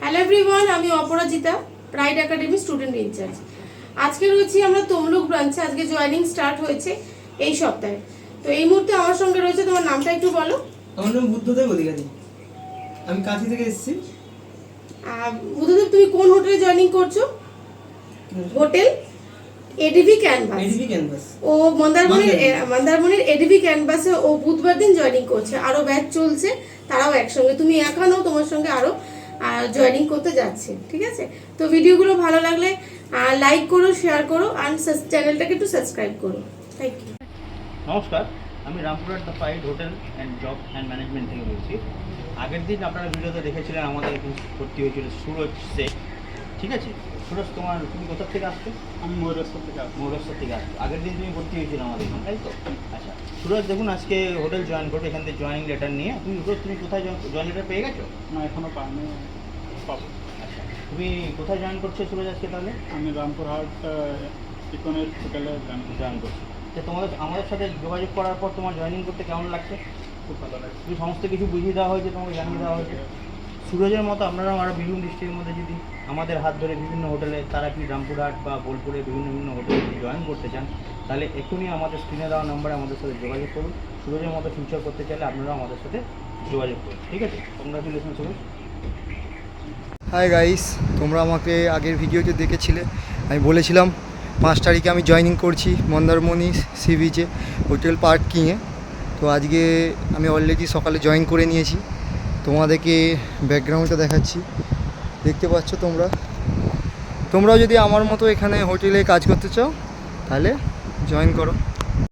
Hello everyone, আমি অপরাজিতা, pride academy student in charge. আজকে রয়েছি আমরা তমলুক ব্রাঞ্চে। আজকে জয়েনিং স্টার্ট হয়েছে এই সপ্তাহে। তো এই মুহূর্তে আমার সঙ্গে রয়েছে, তোমার নামটা একটু বলো। আমার নাম বুদ্ধদেব অধিকারী, আমি কাঁথি থেকে এসেছি। বুদ্ধদেব, তুমি কোন হোটেলে জয়েনিং করছো? Hotel ADV canvas. ও মন্দারমণির এডিভি ক্যানভাসে ও বুধবার দিন জয়েনিং করছে। আরো ব্যাচ চলছে, তারাও একসঙ্গে। তুমি একা নও, তোমার সঙ্গে আরো জয়েনিং করতে যাচ্ছে। ঠিক আছে, তো ভিডিওগুলো ভালো লাগলে লাইক করো, শেয়ার করো, আর চ্যানেলটাকে একটু সাবস্ক্রাইব করো। Thank you. নমস্কার, আমি Rampurhat the pride hotel and job and management থেকে বলছি। আগের দিন আপনারা ভিডিওতে দেখেছিলেন আমাদের ভর্তি হয়েছিল সুরজ শেখ। ঠিক আছে সুরজ, তুমি কোথা থেকে আসছো? আমি ময়ূরেশ্বর থেকে আসছি। ময়ূরেশ্বর থেকে আসছো। আগের দিন তুমি ভর্তি হয়েছিল আমাদের এখানে, তাই তো? আচ্ছা সুরজ, দেখুন আজকে হোটেল জয়েন করবে, এখান থেকে জয়েনিং লেটার নিয়ে। তুমি কোথায় জয়েন লেটার পেয়ে গেছো? না, এখনও পাইনি, পাবো। আচ্ছা, তুমি কোথায় জয়েন করছো সুরজ আজকে তাহলে? আমি রামপুরহাট ইকনের হোটেলে জয়েন করছি। তো আমাদের সাথে যোগাযোগ করার পর তোমার জয়েনিং করতে কেমন লাগছে? খুব ভালো লাগছে। তুমি সমস্ত কিছু বুঝিয়ে দেওয়া হয়েছে, তোমাকে জানিয়ে দেওয়া হয়েছে। সুরজের মতো আপনারাও আরও বিভিন্ন ডিস্ট্রিক্টের মধ্যে যদি আমাদের হাত ধরে বিভিন্ন হোটেলে, তারা কি রামপুরহাট বা বোলপুরে বিভিন্ন হোটেলে যদি জয়েন করতে চান, তাহলে এক্ষুনি আমাদের স্ক্রিনে দেওয়া নম্বরে আমাদের সাথে যোগাযোগ করুন। সুরজের মতো ফিউচার করতে চাইলে আপনারাও আমাদের সাথে যোগাযোগ করুন। ঠিক আছে, কংগ্রাচুলেশন সুরজ। হাই গাইস, তোমরা আমাকে আগের ভিডিওতে দেখেছিলে। আমি বলেছিলাম 5 তারিখে আমি জয়েনিং করছি মন্দারমণি সি বিচে হোটেল পার্কিংয়ে। তো আজকে আমি অলরেডি সকালে জয়েন করে নিয়েছি। তোমাদেরকে ব্যাকগ্রাউন্ডটা দেখাচ্ছি, দেখতে পাচ্ছ তোমরাও যদি আমার মতো এখানে হোটেলে কাজ করতে চাও তাহলে জয়েন করো।